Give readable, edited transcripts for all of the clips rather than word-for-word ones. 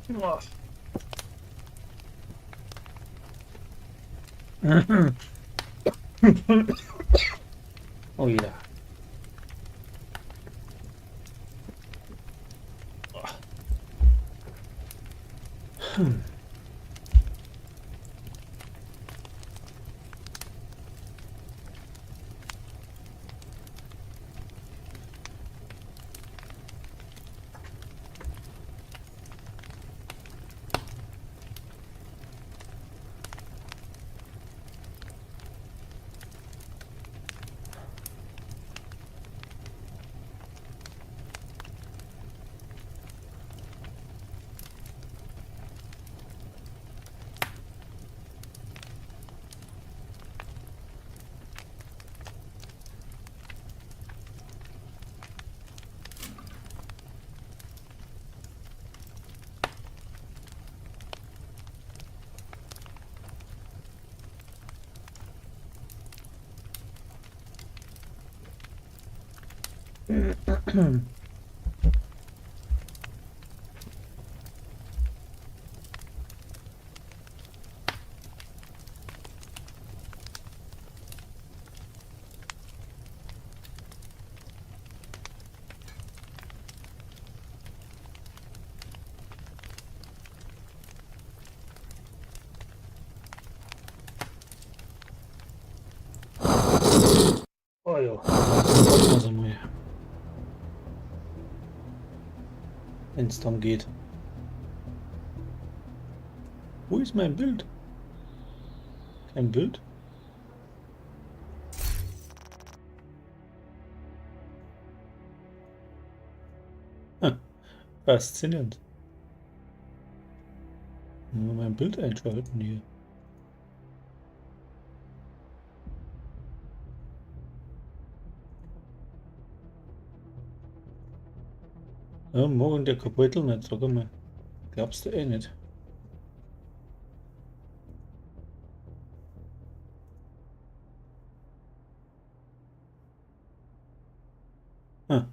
Boah. Oh ja. Oh ja. Also mal, wenn es dann geht. Wo ist mein Bild? Kein Bild? Ah, faszinierend. Nur mein Bild einschalten hier. Ja, morgen der Kapitel nicht, sag mal. Glaubst du eh nicht. Ah,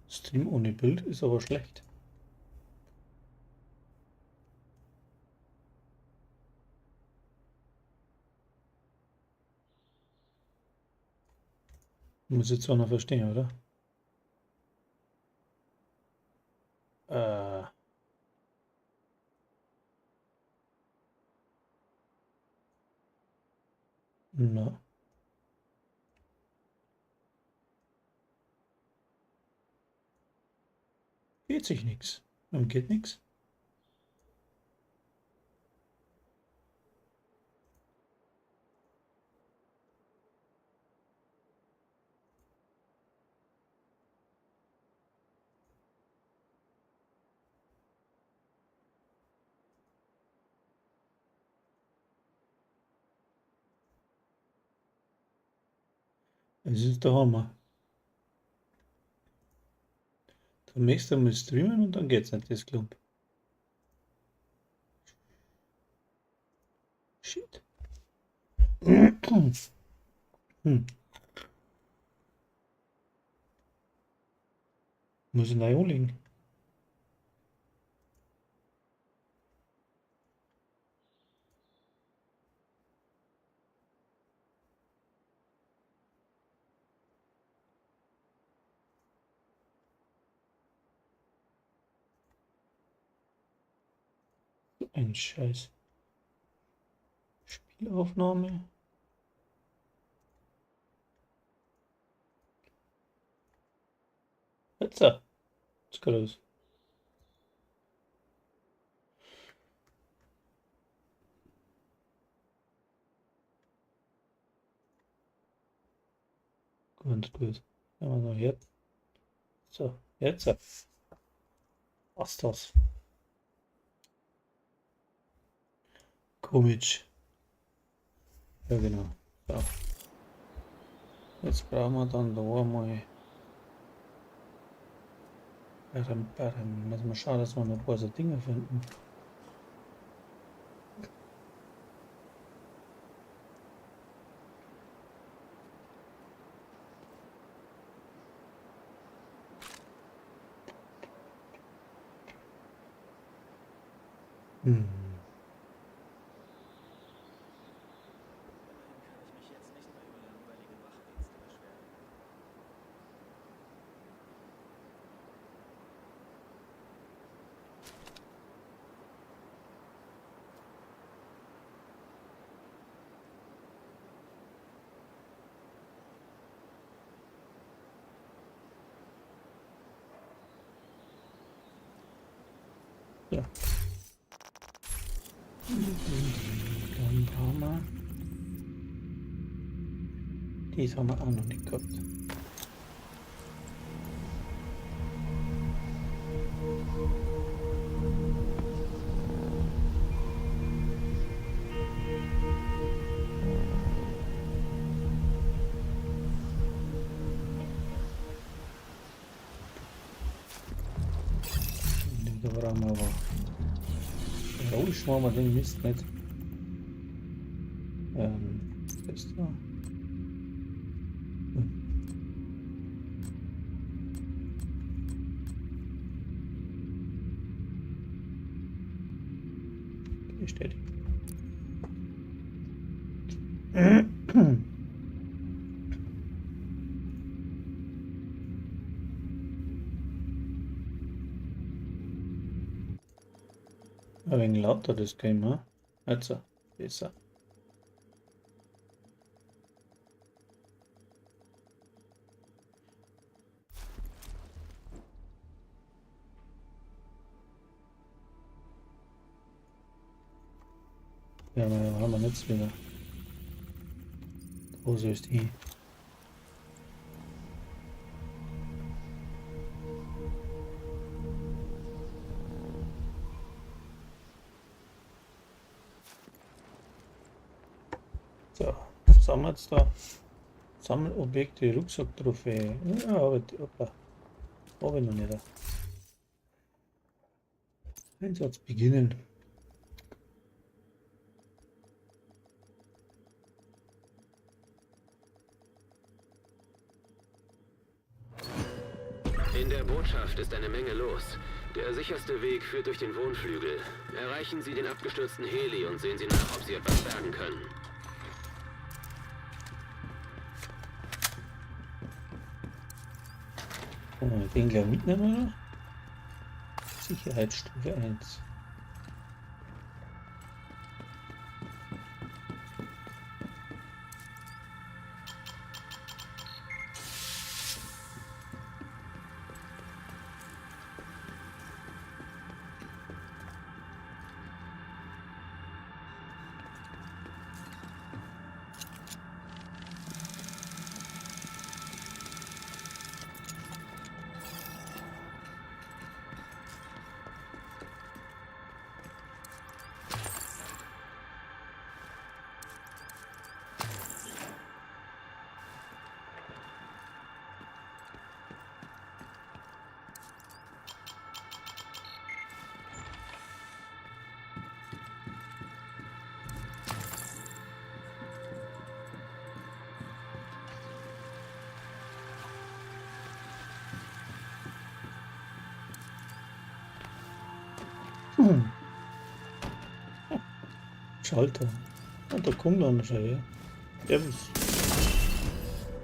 Stream ohne Bild ist aber schlecht. Muss jetzt auch noch verstehen, oder? Äh, na, geht sich nichts. Warum geht nichts? Das ist der Hammer. Dann möchtest du mal streamen und dann geht's nicht, das Klump. Shit. Hm. Muss ich neu anlegen. Ein Scheiß. Spielaufnahme. Jetzt so. Jetzt geht los. Gut, gut. Ja, noch jetzt. So, jetzt. Was das? Komisch. Ja, genau. So. Jetzt brauchen wir dann da einmal. Müssen wir schauen, dass wir noch ein paar so Dinge finden. Hm. Ja. Dann brauchen wir. Dies haben wir auch noch nicht gehabt. Da brauchen wir aber. Rausschmeißen wir den Mist nicht. Das ist da. Bestätigt. Ein wenig lauter das Game, ne? Jetzt besser. Ja, wir haben wir jetzt wieder. Wo ist die? So, was haben wir jetzt da? Sammelobjekte, Rucksack-Trophäe. Ja, aber opa. Habe ich noch nicht. Einsatz beginnen. In der Botschaft ist eine Menge los. Der sicherste Weg führt durch den Wohnflügel. Erreichen Sie den abgestürzten Heli und sehen Sie nach, ob Sie etwas bergen können. Den gleich mitnehmen, oder? Sicherheitsstufe 1. Schalter. Und da kommt dann schon, ja. Servus.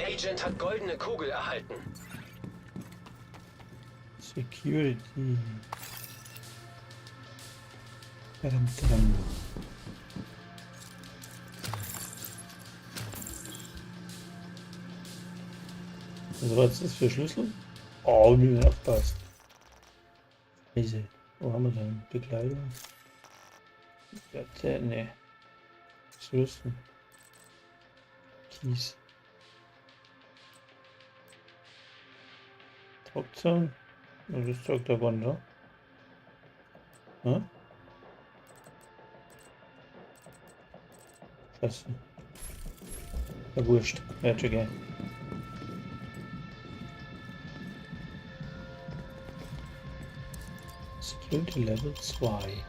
Agent hat goldene Kugel erhalten. Security. Tadam, tadam. Was ist das für Schlüssel? Oh, wie mir aufpasst. Scheiße. Wo haben wir denn? Bekleidung? Ja, ne. Schlüssel. Kies. Hauptzahn? Das ist doch der Wander. Hm? Scheiße. Ja, wurscht. Wäre schon gern. Security Level 2.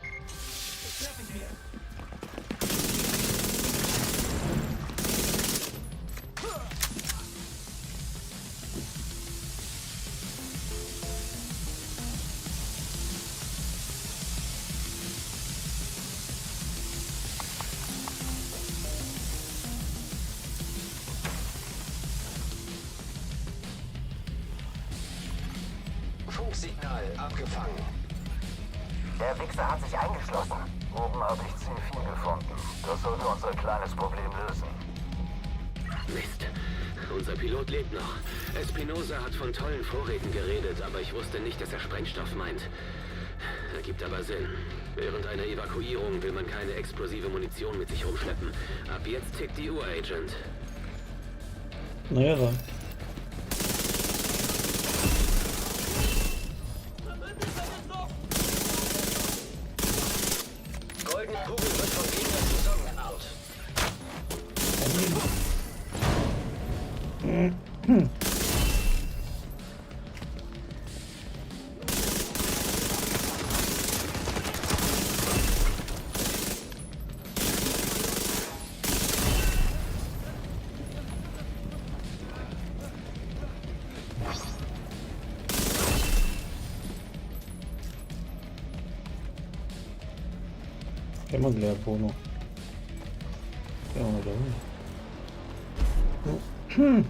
Funksignal abgefangen. Der Wichser hat sich eingeschlossen. Oben habe ich C4 gefunden. Das sollte unser kleines Problem lösen. Mist. Unser Pilot lebt noch. Espinosa hat von tollen Vorräten geredet, aber ich wusste nicht, dass er Sprengstoff meint. Ergibt aber Sinn. Während einer Evakuierung will man keine explosive Munition mit sich rumschleppen. Ab jetzt tickt die Uhr, Agent. Naja, dann. Goldene Kugel wird vom Gegner zusammengebaut. Immer gleich Bono. Ja, da unten.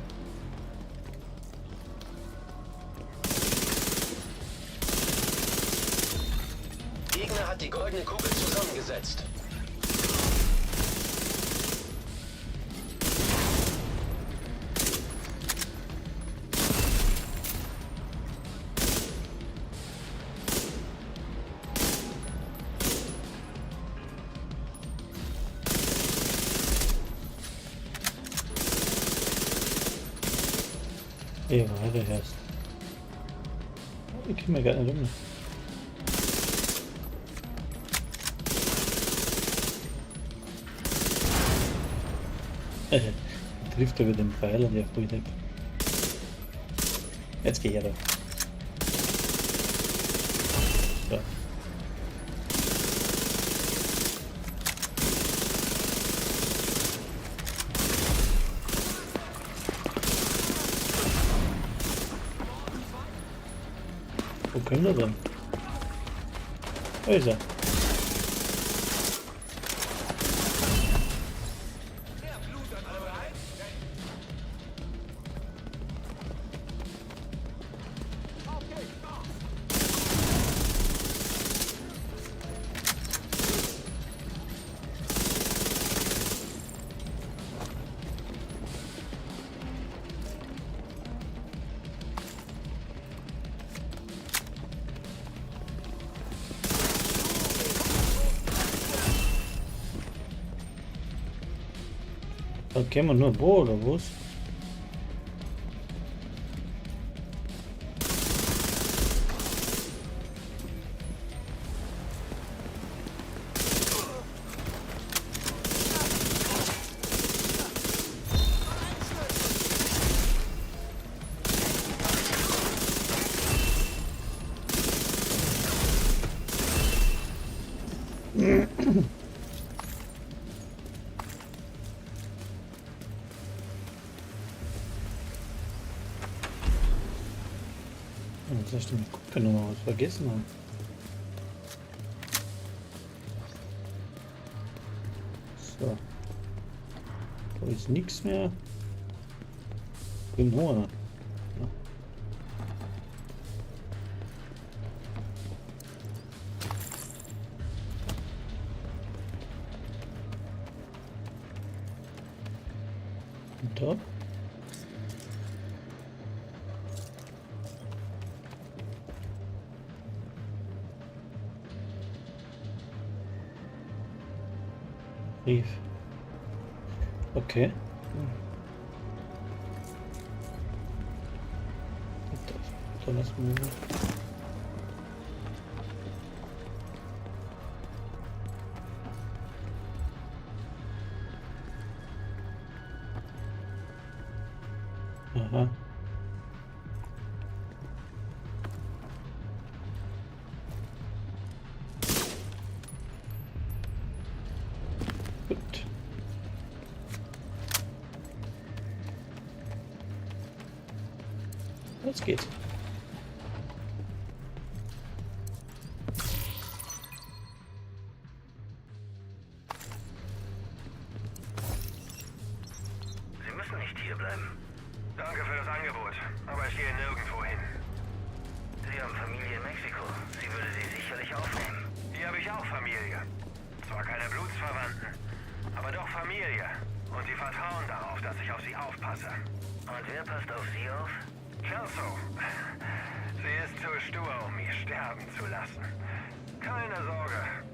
Gegner hat die goldene Kugel zusammengesetzt. Ja, weiter erst. Ich kann mir gar nicht um. Trifft er mit dem Pfeil und der fällt weg. Jetzt geh her da. So. Wo können wir denn? Da ist er. Da können wir nur wo oder was? Jetzt hast du mich gucken, noch mal was vergessen haben. So. Da ist nichts mehr. Bin Hunger. Ja. da? Brief. Okay. Donnersmühle. Aha. Gut. Los geht's. Sie müssen nicht hier bleiben. Danke für das Angebot, aber ich gehe nirgendwo hin. Sie haben Familie in Mexiko. Sie würde Sie sicherlich aufnehmen. Hier habe ich auch Familie. Zwar keine Blutsverwandten, aber doch Familie. Und sie vertrauen darauf, dass ich auf sie aufpasse. Und wer passt auf Sie auf? Kelso. Sie ist zu stur, um mich sterben zu lassen. Keine Sorge.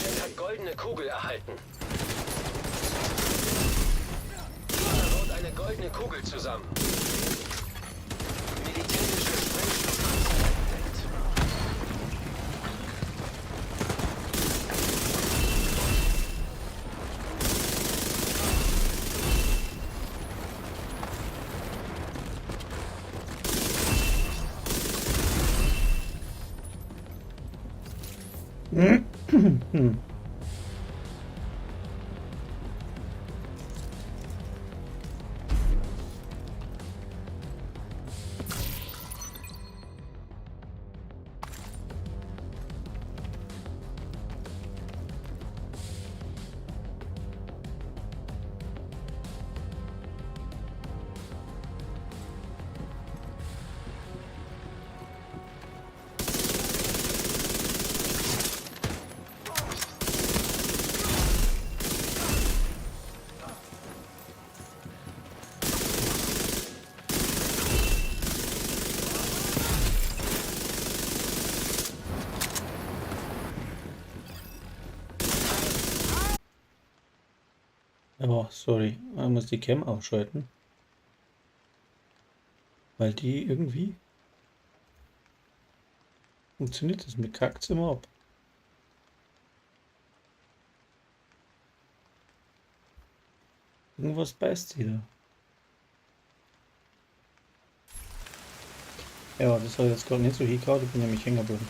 Agent hat goldene Kugel erhalten. Da baut eine goldene Kugel zusammen. Militärische Sprengstoffpanzer entdeckt. Oh, sorry. Man muss die Cam ausschalten. Weil die irgendwie funktioniert das. Mir kackt's immer ab. Irgendwas beißt sie da. Ja, das hat jetzt gerade nicht so hingehauen. Ich bin nämlich hängen geblieben.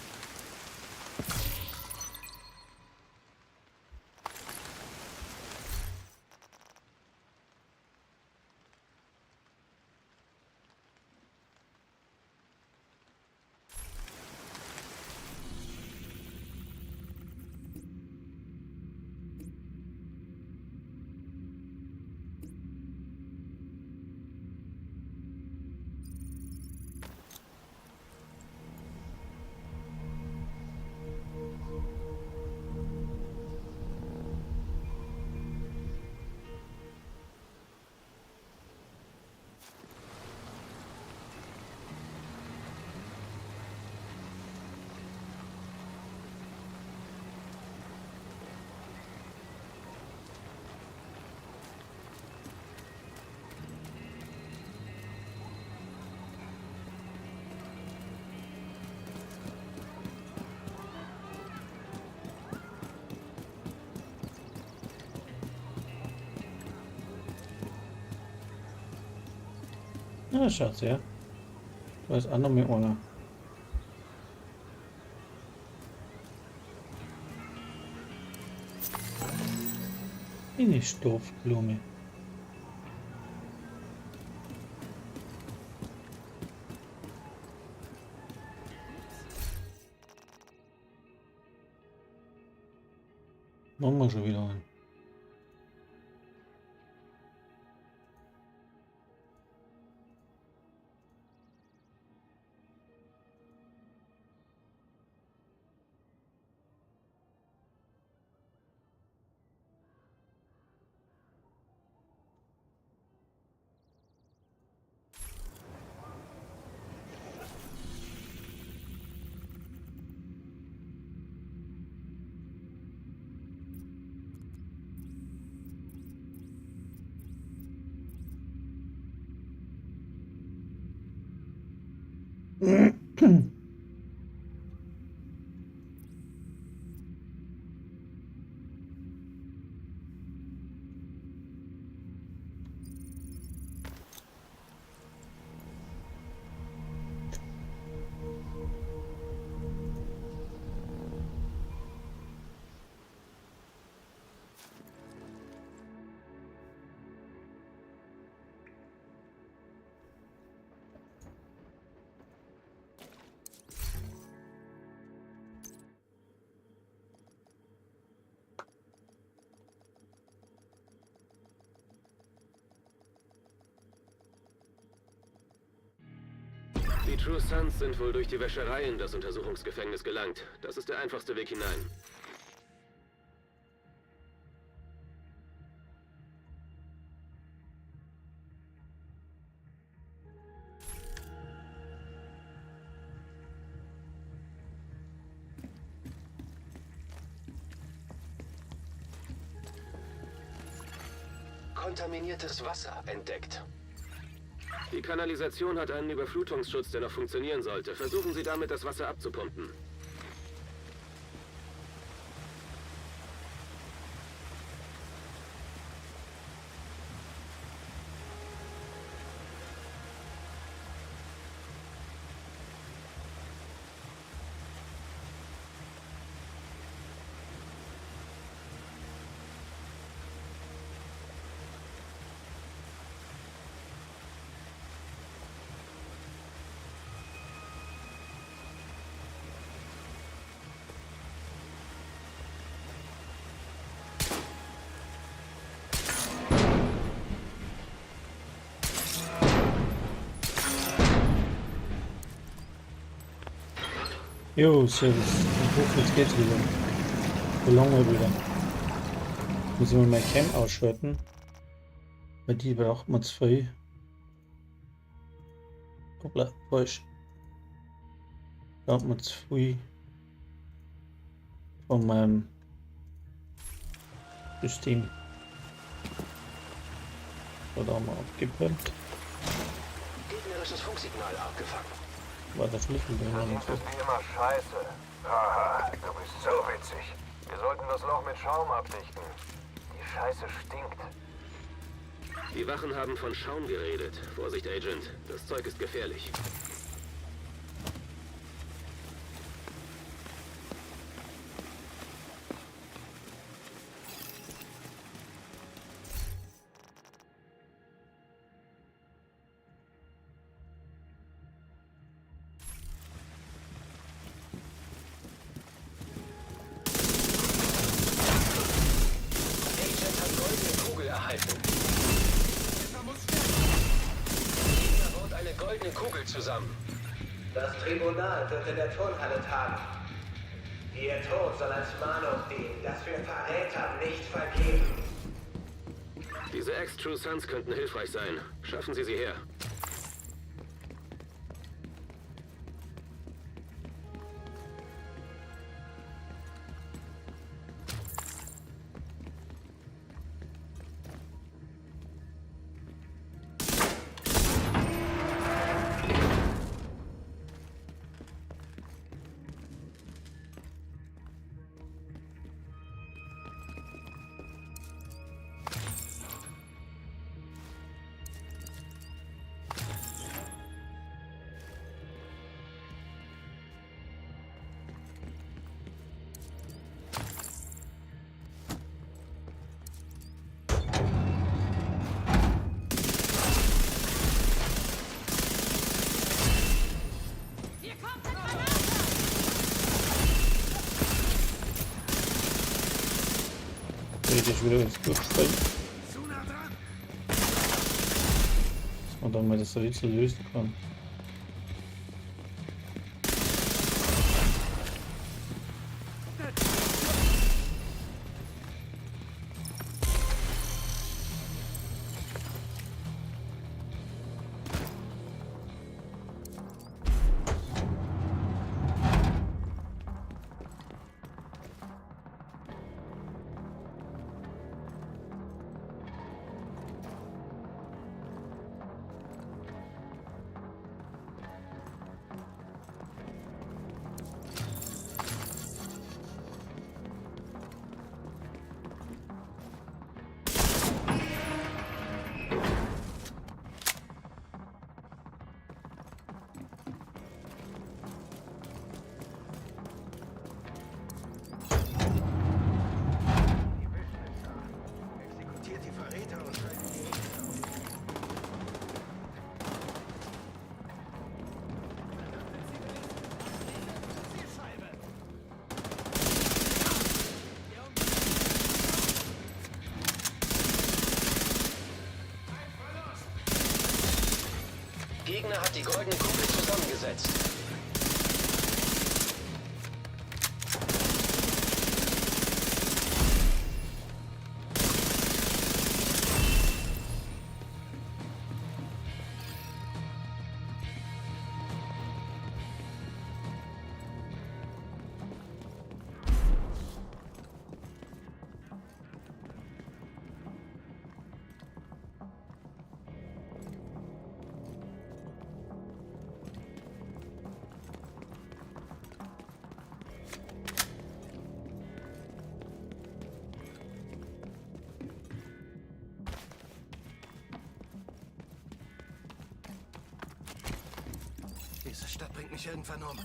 Na, Schatz, ja. Da ist auch noch mit einer. Eine Stoffblume. Machen wir schon wieder einen. Die True Sons sind wohl durch die Wäscherei in das Untersuchungsgefängnis gelangt. Das ist der einfachste Weg hinein. Kontaminiertes Wasser entdeckt. Die Kanalisation hat einen Überflutungsschutz, der noch funktionieren sollte. Versuchen Sie damit, das Wasser abzupumpen. Jo, servus. Ich hoffe, jetzt geht's wieder. So lange wieder. Muss ich mal mein Cam ausschalten. Weil die braucht man zu viel. Hoppla, falsch. Braucht man zu viel von meinem System. So, da haben wir abgebrannt. Gegnerisches Funksignal abgefangen. War der Schlüssel drin? Das ist wie immer scheiße. Haha, du bist so witzig. Wir sollten das Loch mit Schaum abdichten. Die Scheiße stinkt. Die Wachen haben von Schaum geredet. Vorsicht, Agent. Das Zeug ist gefährlich. Agent hat goldene Kugel erhalten. Gegner baut eine goldene Kugel zusammen. Das Tribunal wird in der Turnhalle tagen. Ihr Tod soll als Mahnung dienen, dass wir Verräter nicht vergeben. Diese Ex-True Sons könnten hilfreich sein. Schaffen Sie sie her. Geht jetzt wieder ins Durchspringen. Dass man dann mal das Rätsel lösen kann. Exekutiert die Verräter und schreibt die Gegner hat die goldene Kugel zusammengesetzt. Diese Stadt bringt mich irgendwann um.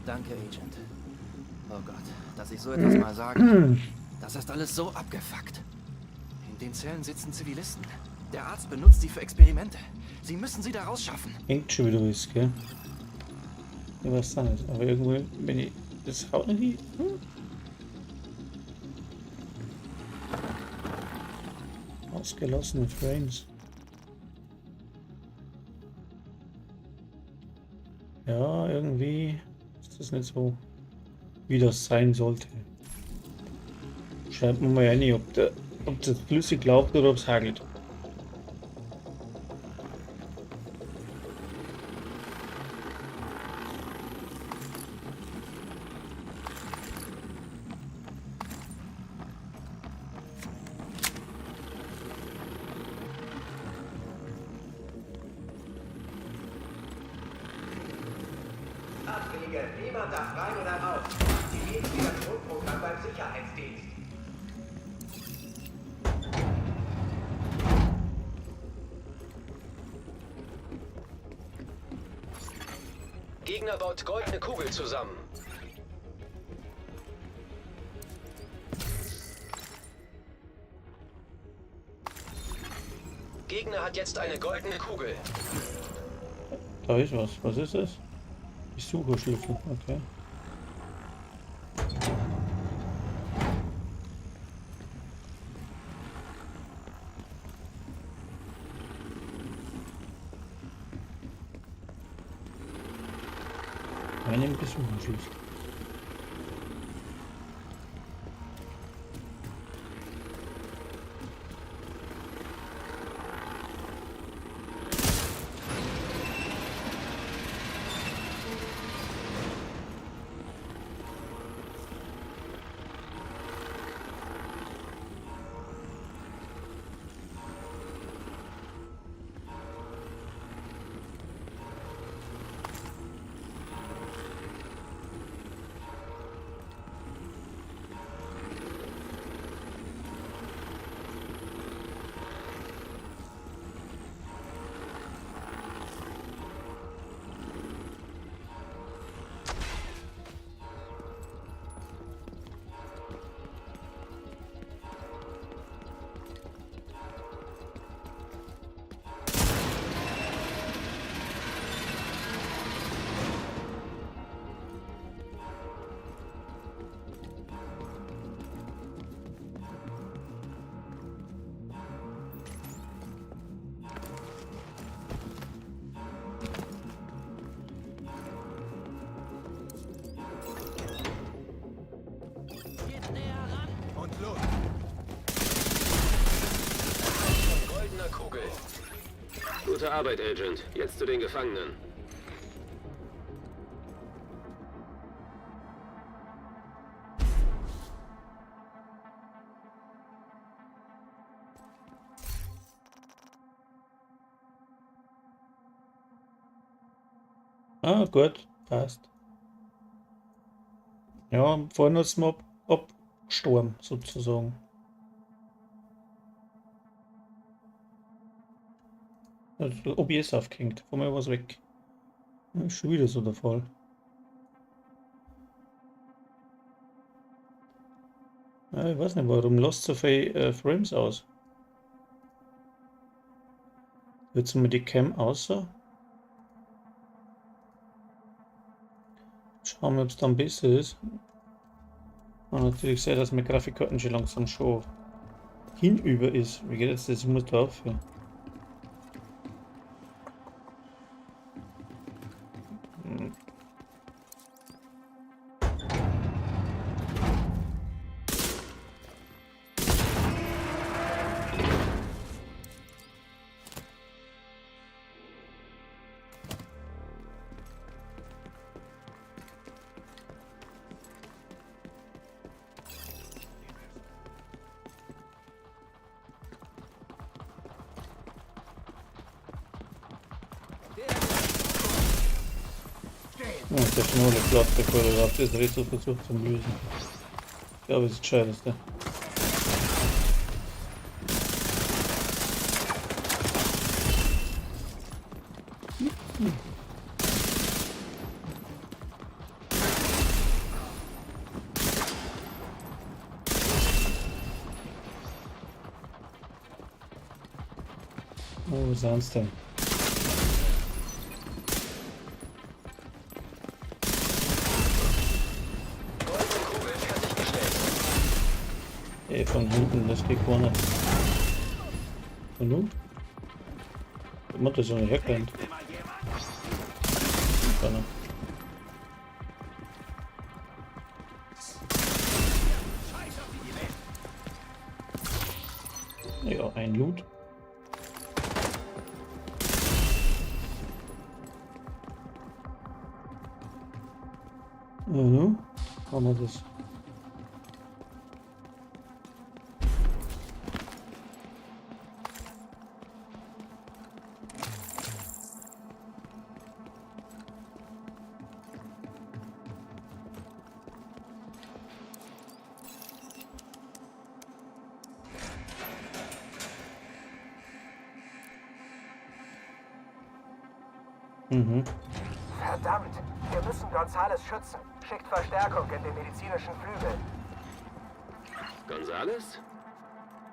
Danke, Agent. Oh Gott, dass ich so etwas mal sage. Das ist alles so abgefuckt. In den Zellen sitzen Zivilisten. Der Arzt benutzt sie für Experimente. Sie müssen sie da rausschaffen. Hängt schon wieder was, gell? Ich weiß auch nicht, aber irgendwo, wenn ich das haut nicht. Ausgelassene Frames. Ja, irgendwie ist das nicht so, wie das sein sollte. Schreibt mir mal rein, ob das flüssig läuft oder ob es hagelt. Abfliege, niemand darf rein oder raus. Aktivieren Sie das Notprogramm beim Sicherheitsdienst. Gegner baut goldene Kugel zusammen. Gegner hat jetzt eine goldene Kugel. Da ist was. Was ist das? Ich suche Schlüssel. Okay. Einen Besucherschluss. Goldener Kugel. Gute Arbeit, Agent. Jetzt zu den Gefangenen. Ah, gut, passt. Ja, vorhin hat es mal abgestorben, sozusagen. Also, OBS aufgehängt, von mir was weg. Ist schon wieder so der Fall. Ja, ich weiß nicht, warum lässt so viele Frames aus. Jetzt mal die Cam außer. Schauen wir, ob es dann besser ist. Und natürlich sehe, dass meine Grafikkarten schon langsam schon hinüber ist. Wie geht jetzt das? Ich muss da aufhören. Ja, ich hab schon alle platt, bevor er überhaupt das Rätsel versucht zu lösen. Ich glaube, das ist das Gescheiteste. Oh, was sind denn? Von hinten, das geht gar nicht. Und nun? Der Mutter ist so nicht hergerannt. Ja, ein Loot. Mhm. Haben wir das. Mhm. Verdammt! Wir müssen Gonzales schützen. Schickt Verstärkung in den medizinischen Flügel. Gonzales?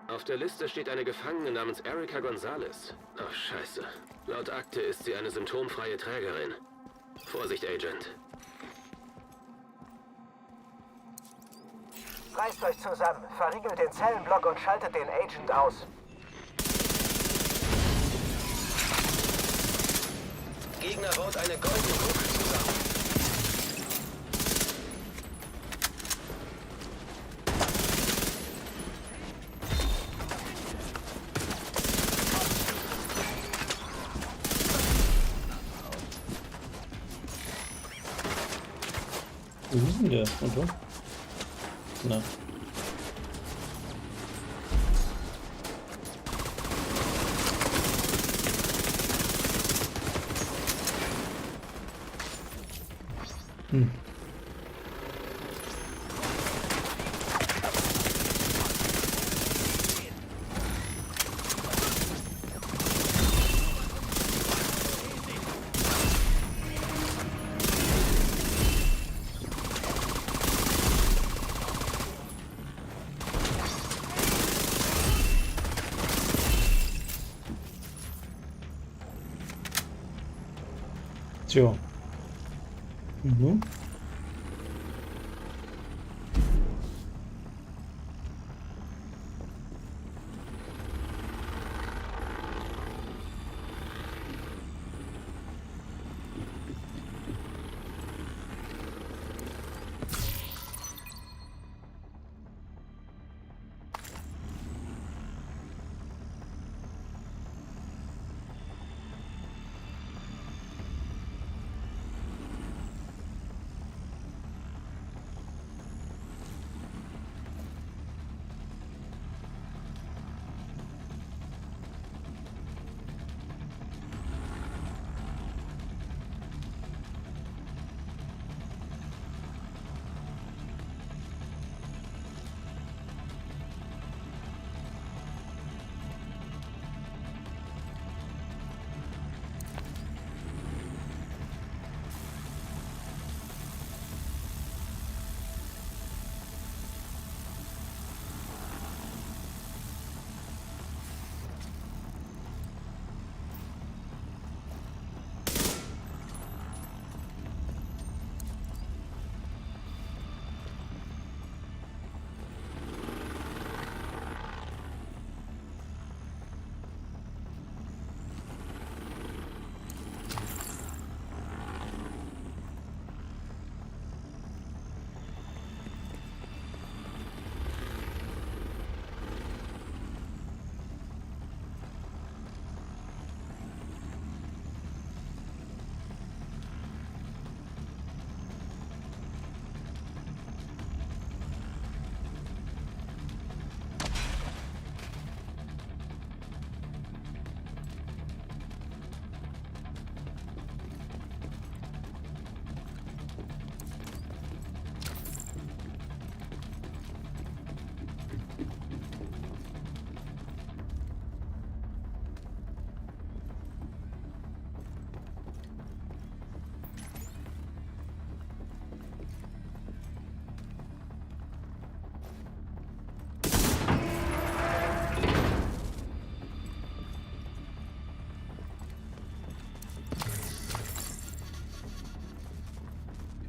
Auf der Liste steht eine Gefangene namens Erica Gonzales. Ach, scheiße. Laut Akte ist sie eine symptomfreie Trägerin. Vorsicht, Agent. Reißt euch zusammen, verriegelt den Zellenblock und schaltet den Agent aus. Gegner baut eine goldene Kugel zusammen. Wo ist denn der? Und wo? Na. Hm. Tja. Mhm.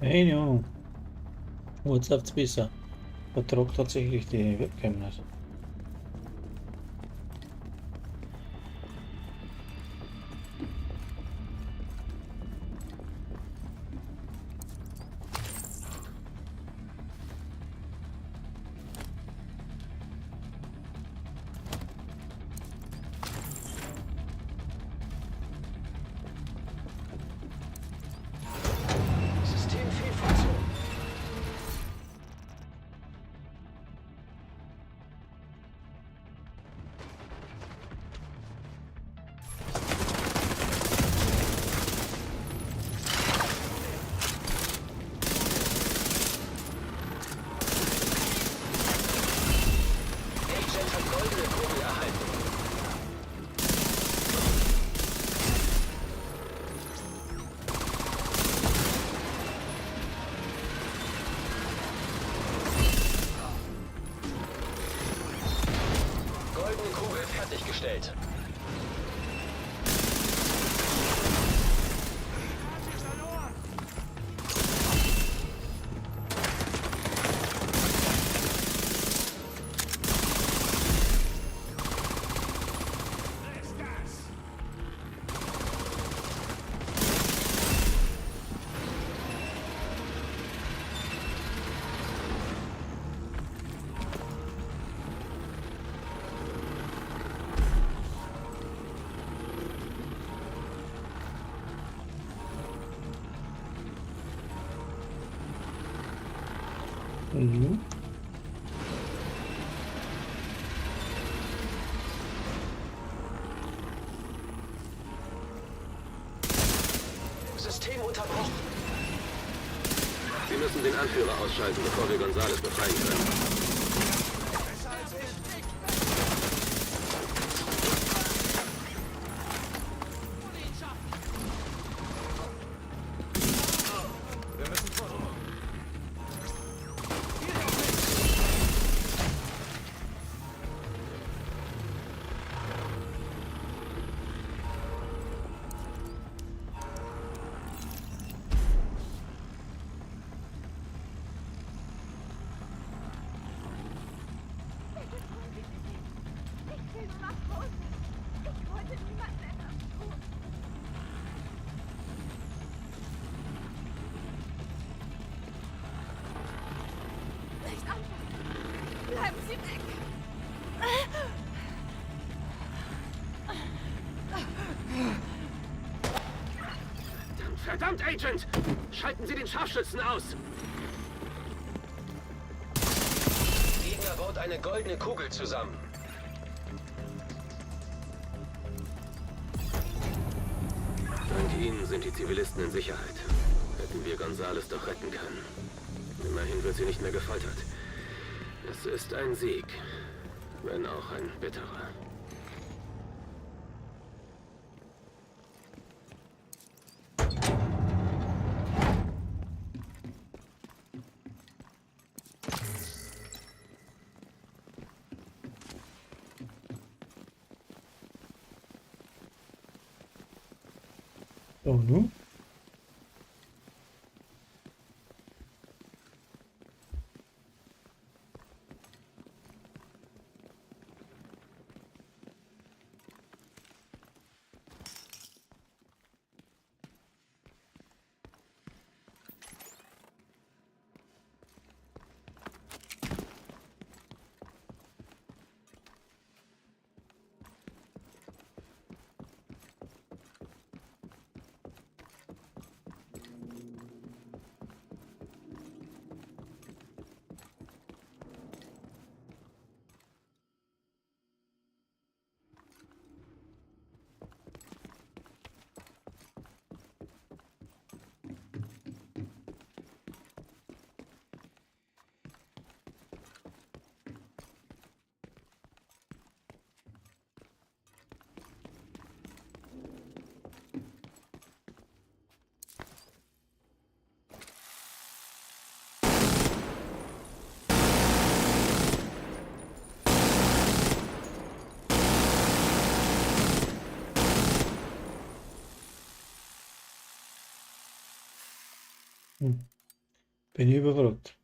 Keine Ahnung. Jetzt läuft's besser. Vertrag tatsächlich die Webcam nicht. Mhm. System unterbrochen. Sie müssen den Anführer ausschalten, bevor wir Gonzales befreien können. Ich will nur nach Hause. Ich wollte niemandem etwas tun. Nicht an. Bleiben Sie weg. Verdammt, Agent! Schalten Sie den Scharfschützen aus! Gegner baut eine goldene Kugel zusammen. Dank Ihnen sind die Zivilisten in Sicherheit. Hätten wir Gonzales doch retten können. Immerhin wird sie nicht mehr gefoltert. Es ist ein Sieg, wenn auch ein bitterer. Oh, nu? Bin ich überfragt.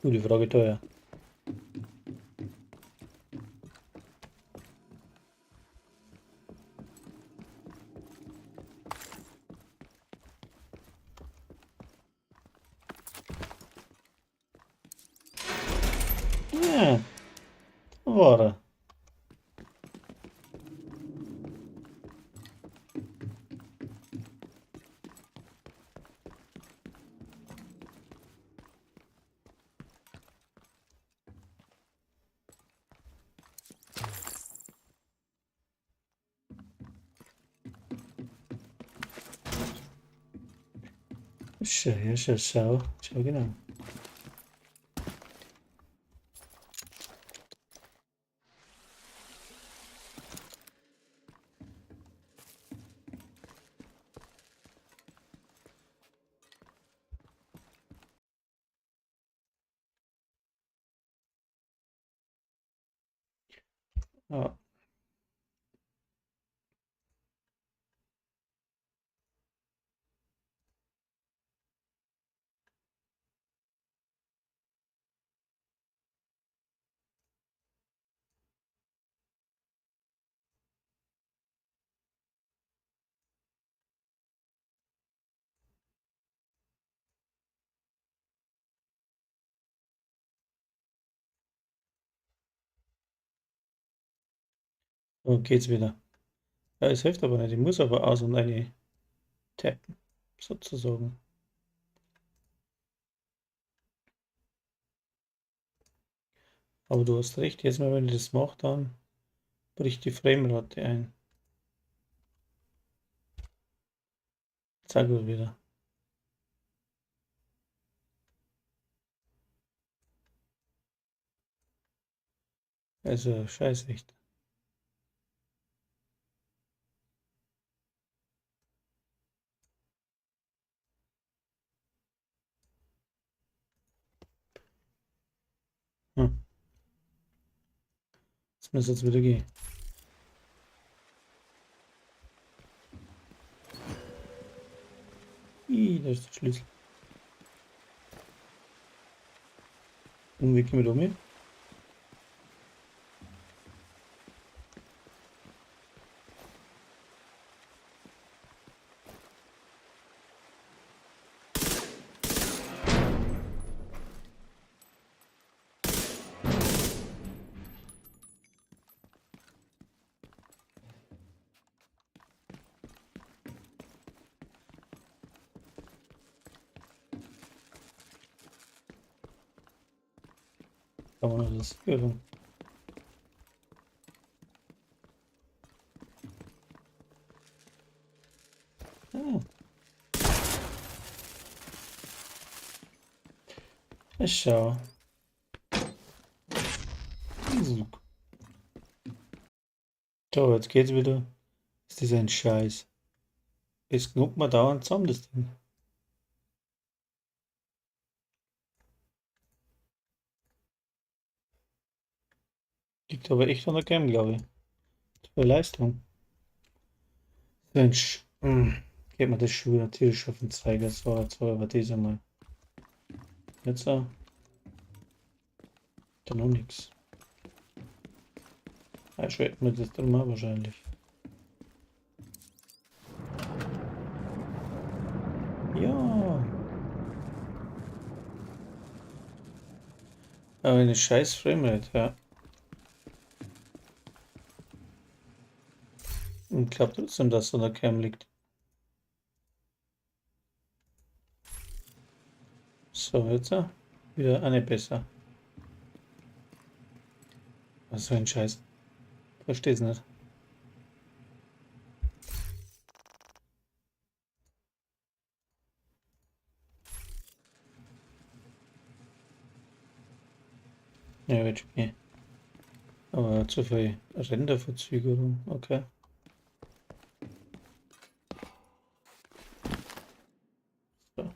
Gute Frage, teuer. Ja, war er. Schau, schau, schau, schau genau. Ja. So geht's wieder. Ja, es hilft aber nicht. Ich muss aber aus und eine tappen, sozusagen. Aber du hast recht, jetzt mal, wenn ich das mache, dann bricht die Framerate ein. Zeig mal wieder. Also, scheiße echt. Hm. Jetzt muss jetzt wieder gehen. Ih, da ist der Schlüssel. Und wie gehen wir da mit? Kann man das hören? Ah. Na schau. So, jetzt geht's wieder. Ist das ein Scheiß? Das knuppt man dauernd zusammen, das Ding. Liegt aber echt an der Cam, glaube ich. Für Leistung. Mensch, geht mir das schon wieder tierisch auf den Zeiger. So, jetzt war aber dieser mal. Jetzt da noch nichts. Er schreibt mir das dann mal wahrscheinlich. Ja. Aber eine scheiß Framerate, ja. Und ich glaube trotzdem, dass so der Cam liegt. So, jetzt wieder eine besser. Was für ein Scheiß. Versteh's nicht. Ja, wird schon gehen. Aber zu viel Renderverzögerung, okay. So.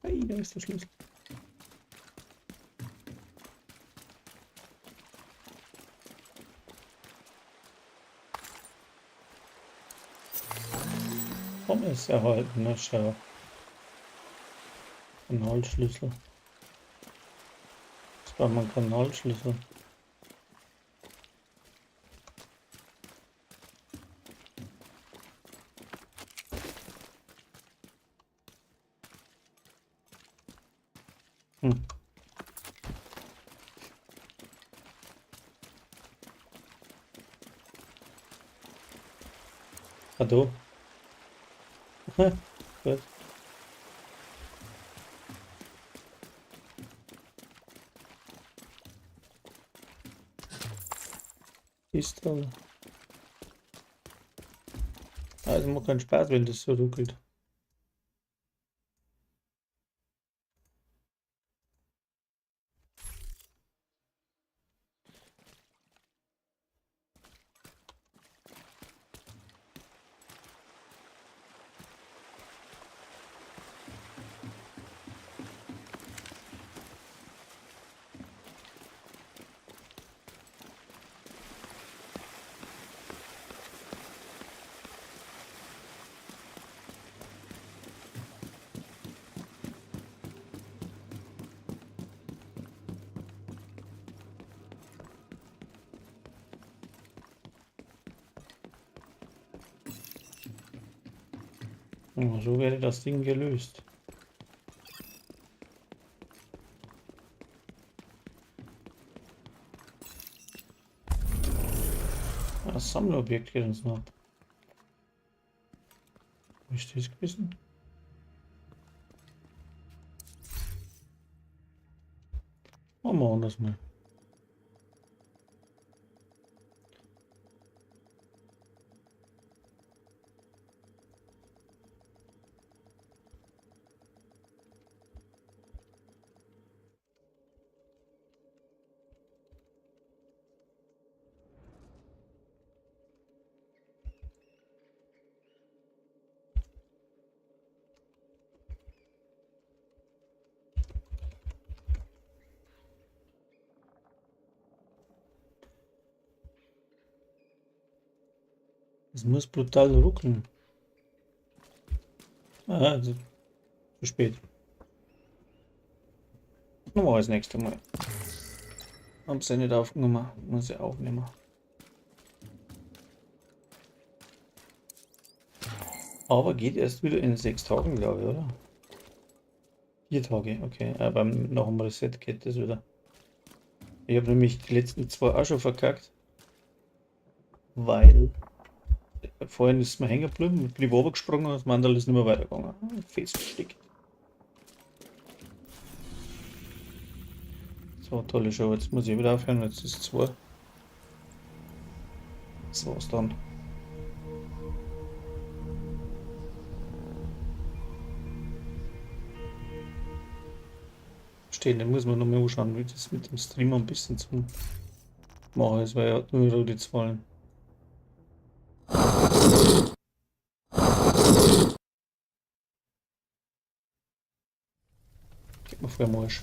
Hey, da ist der Schlüssel. Pommes erhalten, na schau. Kanalschlüssel. Das braucht man Kanalschlüssel. Hm. Hallo? Gut. Ist aber. Also macht keinen Spaß, wenn das so ruckelt. Ja, so wäre das Ding gelöst. Das Sammlerobjekt geht uns noch. Wo ist das gewesen? Machen wir anders mal. Es muss brutal ruckeln. Ah, also zu spät. Nochmal das nächste Mal. Hab sie nicht aufgenommen. Muss ich aufnehmen. Aber geht erst wieder in 6 Tagen, glaube ich, oder? 4 Tage, okay. Aber nach dem Reset geht das wieder. Ich habe nämlich die letzten 2 auch schon verkackt. Weil vorhin ist es mir hängen geblieben, bin ich runtergesprungen, das Mandal ist nicht mehr weitergegangen. Festgesteckt. So, tolle Show. Jetzt muss ich wieder aufhören, jetzt ist es 2. Das war's dann. Stehen, den muss man noch mal anschauen, wie das mit dem Streamer ein bisschen zum machen ist, weil er hat nur die Zahlen. Geht mir vor dem Arsch.